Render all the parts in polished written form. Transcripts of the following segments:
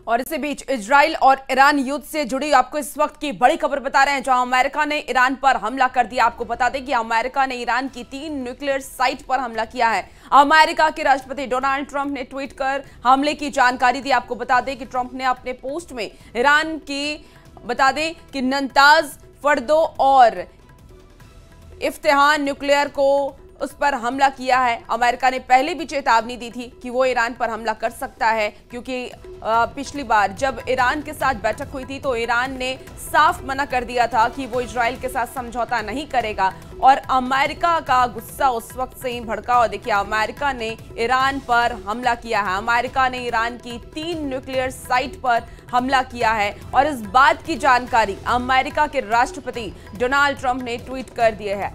और इसी बीच इजराइल और ईरान युद्ध से जुड़ी आपको इस वक्त की बड़ी खबर बता रहे हैं, जहां अमेरिका ने ईरान पर हमला कर दिया। आपको बता दें कि अमेरिका ने ईरान की 3 न्यूक्लियर साइट पर हमला किया है। अमेरिका के राष्ट्रपति डोनाल्ड ट्रंप ने ट्वीट कर हमले की जानकारी दी। आपको बता दें कि ट्रंप ने अपने पोस्ट में ईरान की बता दें कि नतांज, फर्दो और इफ्तिहान न्यूक्लियर को उस पर हमला किया है। अमेरिका ने पहले भी चेतावनी दी थी कि वो ईरान पर हमला कर सकता है, क्योंकि पिछली बार जब ईरान के साथ बैठक हुई थी तो ईरान ने साफ मना कर दिया था कि वो इजराइल के साथ समझौता नहीं करेगा। और अमेरिका का गुस्सा उस वक्त से ही भड़का। और देखिए, अमेरिका ने ईरान पर हमला किया है। अमेरिका ने ईरान की 3 न्यूक्लियर साइट पर हमला किया है और इस बात की जानकारी अमेरिका के राष्ट्रपति डोनाल्ड ट्रंप ने ट्वीट कर दिए है।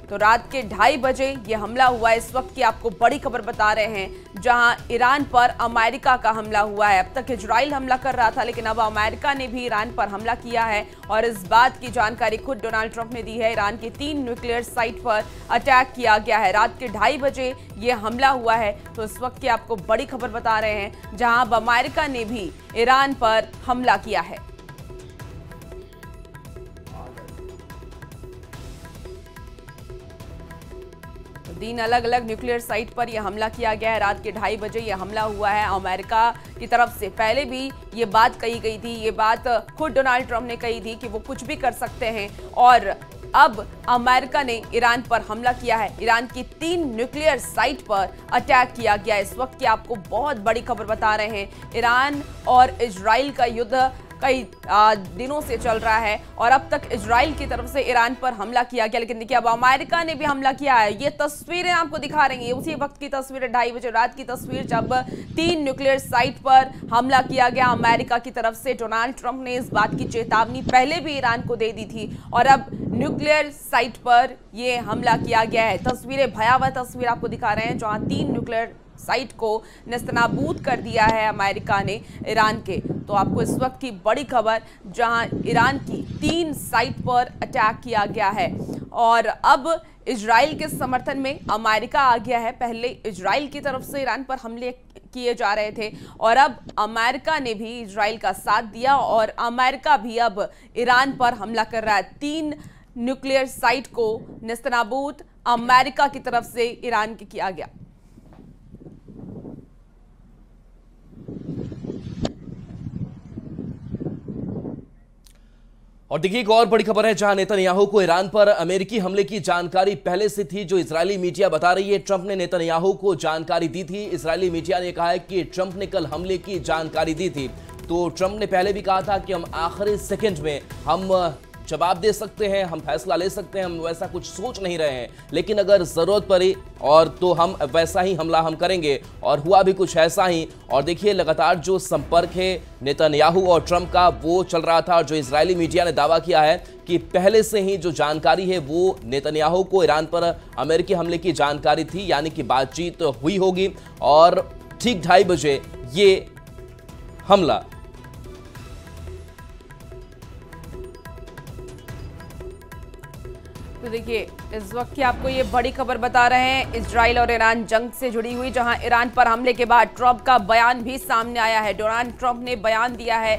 तो रात के 2:30 बजे ये हमला हुआ। इस वक्त की आपको बड़ी खबर बता रहे हैं, जहां ईरान पर अमेरिका का हमला हुआ है। अब तक इजराइल हमला कर रहा था, लेकिन अब अमेरिका ने भी ईरान पर हमला किया है और इस बात की जानकारी खुद डोनाल्ड ट्रंप ने दी है। ईरान की 3 न्यूक्लियर साइट पर अटैक किया गया है। रात के 2:30 बजे ये हमला हुआ है। तो इस वक्त की आपको बड़ी खबर बता रहे हैं, जहां अब अमेरिका ने भी ईरान पर हमला किया है। तीन अलग अलग न्यूक्लियर साइट पर यह हमला किया गया है। रात के 2:30 बजे यह हमला हुआ है। अमेरिका की तरफ से पहले भी ये बात कही गई थी, ये बात खुद डोनाल्ड ट्रंप ने कही थी कि वो कुछ भी कर सकते हैं। और अब अमेरिका ने ईरान पर हमला किया है। ईरान की 3 न्यूक्लियर साइट पर अटैक किया गया। इस वक्त की आपको बहुत बड़ी खबर बता रहे हैं। ईरान और इजराइल का युद्ध कई दिनों से चल रहा है और अब तक इजराइल की तरफ से ईरान पर हमला किया गया, लेकिन देखिए अब अमेरिका ने भी हमला किया है। ये तस्वीरें आपको दिखा रही हैं, उसी वक्त की तस्वीरें, 2:30 बजे रात की तस्वीर, जब 3 न्यूक्लियर साइट पर हमला किया गया अमेरिका की तरफ से। डोनाल्ड ट्रंप ने इस बात की चेतावनी पहले भी ईरान को दे दी थी और अब न्यूक्लियर साइट पर यह हमला किया गया है। तस्वीरें, भयावह तस्वीर आपको दिखा रहे हैं, जहां 3 न्यूक्लियर साइट को नेस्तनाबूद कर दिया है अमेरिका ने ईरान के। तो आपको इस वक्त की बड़ी खबर, जहां ईरान की 3 साइट पर अटैक किया गया है और अब इजराइल के समर्थन में अमेरिका आ गया है। पहले इजराइल की तरफ से ईरान पर हमले किए जा रहे थे और अब अमेरिका ने भी इजराइल का साथ दिया और अमेरिका भी अब ईरान पर हमला कर रहा है। 3 न्यूक्लियर साइट को नेस्तनाबूद अमेरिका की तरफ से ईरान के किया गया। और देखिए, एक और बड़ी खबर है, जहां नेतन्याहू को ईरान पर अमेरिकी हमले की जानकारी पहले से थी, जो इजरायली मीडिया बता रही है। ट्रंप ने नेतन्याहू को जानकारी दी थी। इजरायली मीडिया ने कहा है कि ट्रंप ने कल हमले की जानकारी दी थी। तो ट्रंप ने पहले भी कहा था कि हम आखिरी सेकंड में हम जवाब दे सकते हैं, हम फैसला ले सकते हैं, हम वैसा कुछ सोच नहीं रहे हैं, लेकिन अगर जरूरत पड़ी और तो हम वैसा ही हमला हम करेंगे। और हुआ भी कुछ ऐसा ही। और देखिए, लगातार जो संपर्क है नेतन्याहू और ट्रंप का, वो चल रहा था। और जो इजरायली मीडिया ने दावा किया है कि पहले से ही जो जानकारी है वो नेतन्याहू को ईरान पर अमेरिकी हमले की जानकारी थी, यानी कि बातचीत हुई होगी और ठीक 2:30 बजे ये हमला। तो देखिए, इस वक्त की आपको ये बड़ी खबर बता रहे हैं, इजराइल और ईरान जंग से जुड़ी हुई, जहां ईरान पर हमले के बाद ट्रंप का बयान भी सामने आया है। डोनाल्ड ट्रंप ने बयान दिया है,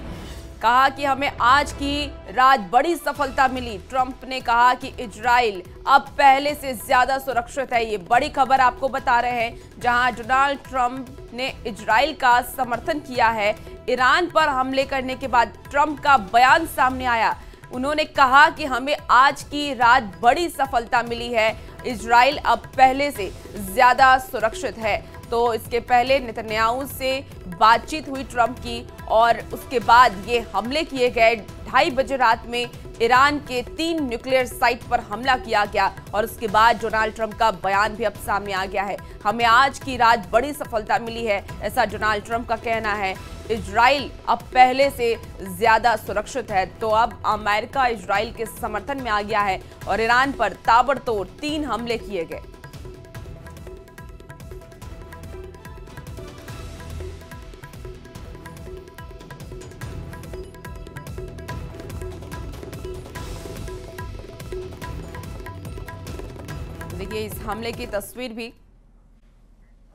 कहा कि हमें आज की रात बड़ी सफलता मिली। ट्रंप ने कहा कि इजराइल अब पहले से ज्यादा सुरक्षित है। ये बड़ी खबर आपको बता रहे हैं, जहां डोनाल्ड ट्रंप ने इजराइल का समर्थन किया है। ईरान पर हमले करने के बाद ट्रंप का बयान सामने आया। उन्होंने कहा कि हमें आज की रात बड़ी सफलता मिली है, इजराइल अब पहले से ज्यादा सुरक्षित है। तो इसके पहले नेतन्याहू से बातचीत हुई ट्रंप की और उसके बाद ये हमले किए गए। 2:30 बजे रात में ईरान के 3 न्यूक्लियर साइट पर हमला किया गया और उसके बाद डोनाल्ड ट्रंप का बयान भी अब सामने आ गया है। हमें आज की रात बड़ी सफलता मिली है, ऐसा डोनाल्ड ट्रंप का कहना है। इजराइल अब पहले से ज्यादा सुरक्षित है। तो अब अमेरिका इजराइल के समर्थन में आ गया है और ईरान पर ताबड़तोड़ 3 हमले किए गए। देखिए, इस हमले की तस्वीर भी